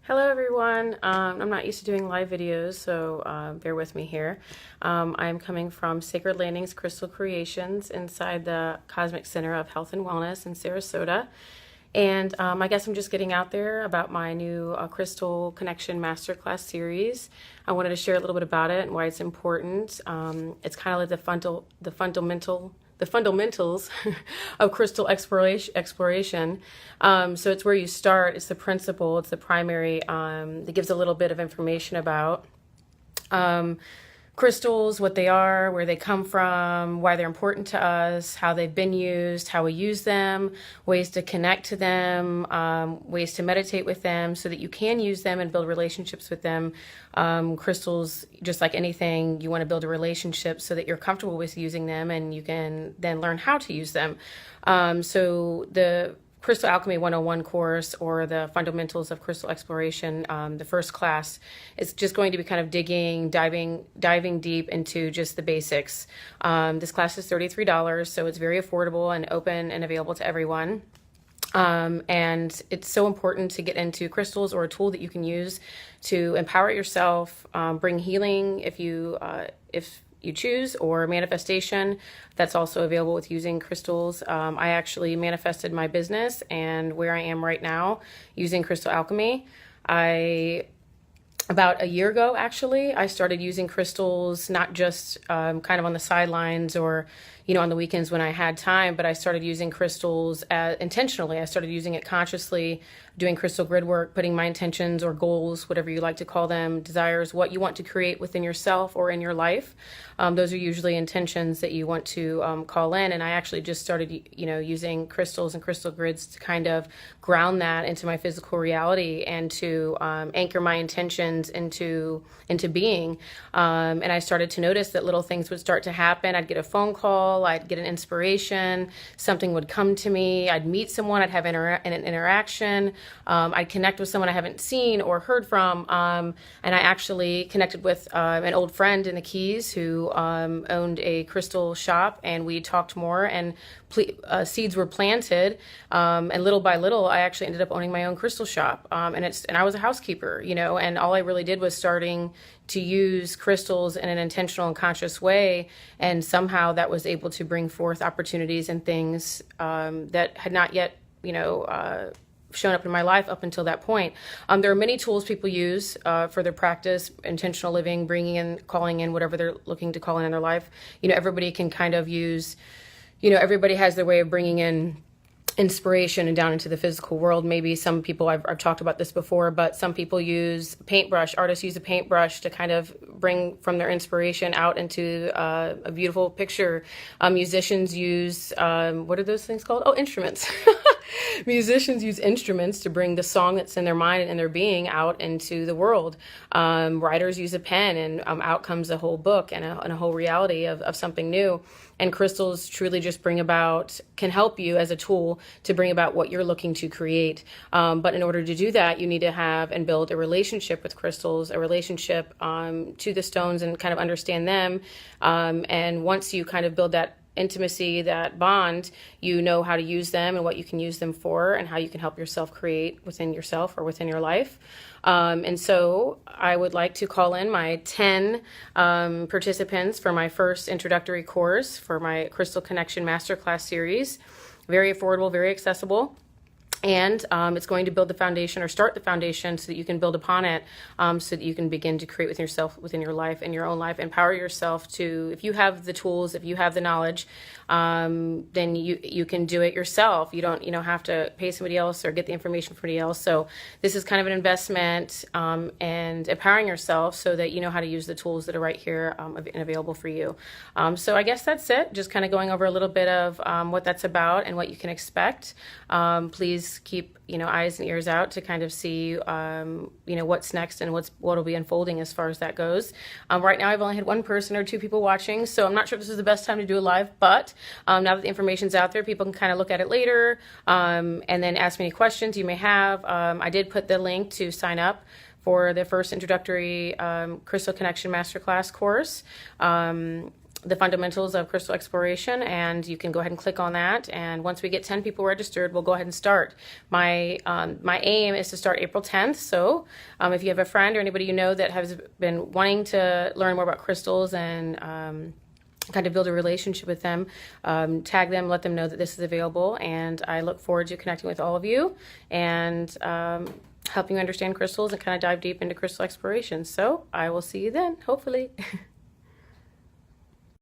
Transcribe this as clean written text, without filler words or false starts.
Hello everyone. I'm not used to doing live videos, so bear with me here. I'm coming from Sacred Landings Crystal Creations inside the Cosmic Center of Health and Wellness in Sarasota. And I guess I'm just getting out there about my new Crystal Connection Masterclass series. I wanted to share a little bit about it and why it's important. It's kind of like the fundamentals of crystal exploration. So it's where you start. It's the principle. It's the primary that gives a little bit of information about crystals, what they are, where they come from, why they're important to us, how they've been used, how we use them, ways to connect to them, ways to meditate with them so that you can use them and build relationships with them. Crystals, just like anything, you want to build a relationship so that you're comfortable with using them and you can then learn how to use them. So the Crystal Alchemy 101 course, or the Fundamentals of Crystal Exploration, the first class, is just going to be kind of diving deep into just the basics. This class is $33, so it's very affordable and open and available to everyone. And it's so important to get into crystals, or a tool that you can use to empower yourself, bring healing if you choose, or manifestation. That's also available with using crystals. I actually manifested my business and where I am right now using crystal alchemy. About a year ago, actually, I started using crystals, not just kind of on the sidelines or, on the weekends when I had time, but I started using crystals intentionally. I started using it consciously, doing crystal grid work, putting my intentions or goals, whatever you like to call them, desires, what you want to create within yourself or in your life. Those are usually intentions that you want to call in. And I actually just started, using crystals and crystal grids to kind of ground that into my physical reality and to anchor my intentions into being. And I started to notice that little things would start to happen. I'd get a phone call, I'd get an inspiration, something would come to me, I'd meet someone, I'd have an interaction, I'd connect with someone I haven't seen or heard from, and I actually connected with an old friend in the Keys who owned a crystal shop, and we talked more, and seeds were planted, and little by little I actually ended up owning my own crystal shop, and I was a housekeeper, and all I really did was starting to use crystals in an intentional and conscious way, and somehow that was able to bring forth opportunities and things that had not yet shown up in my life up until that point. There are many tools people use for their practice, intentional living, bringing in, calling in whatever they're looking to call in their life. Everybody can kind of use, everybody has their way of bringing in inspiration and down into the physical world. Maybe some people, I've talked about this before, but some people use paintbrush. Artists use a paintbrush to kind of bring from their inspiration out into a beautiful picture. Musicians use, what are those things called? Oh, instruments. Musicians use instruments to bring the song that's in their mind and in their being out into the world. Writers use a pen, and out comes a whole book and a whole reality of something new. And crystals truly just can help you as a tool to bring about what you're looking to create. But in order to do that, you need to have and build a relationship with crystals, a relationship to the stones, and kind of understand them. And once you kind of build that intimacy, that bond, you know how to use them and what you can use them for and how you can help yourself create within yourself or within your life. And so I would like to call in my 10 participants for my first introductory course for my Crystal Connection Masterclass series. Very affordable, very accessible. And it's going to build the foundation, or start the foundation, so that you can build upon it, so that you can begin to create within yourself, within your life, in your own life, empower yourself to, if you have the tools, if you have the knowledge, then you can do it yourself. You don't have to pay somebody else or get the information from somebody else. So this is kind of an investment, and empowering yourself so that you know how to use the tools that are right here and available for you. So I guess that's it. Just kind of going over a little bit of what that's about and what you can expect. Please keep eyes and ears out to kind of see what's next and what'll be unfolding as far as that goes. Right now I've only had one person or two people watching, so I'm not sure if this is the best time to do a live, but now that the information's out there, people can kind of look at it later, and then ask me any questions you may have. I did put the link to sign up for the first introductory Crystal Connection Masterclass course. the fundamentals of crystal exploration, and you can go ahead and click on that. And once we get 10 people registered, we'll go ahead and start. My aim is to start April 10th. So if you have a friend or anybody you know that has been wanting to learn more about crystals and kind of build a relationship with them, tag them, let them know that this is available. And I look forward to connecting with all of you and helping you understand crystals and kind of dive deep into crystal exploration. So I will see you then, hopefully.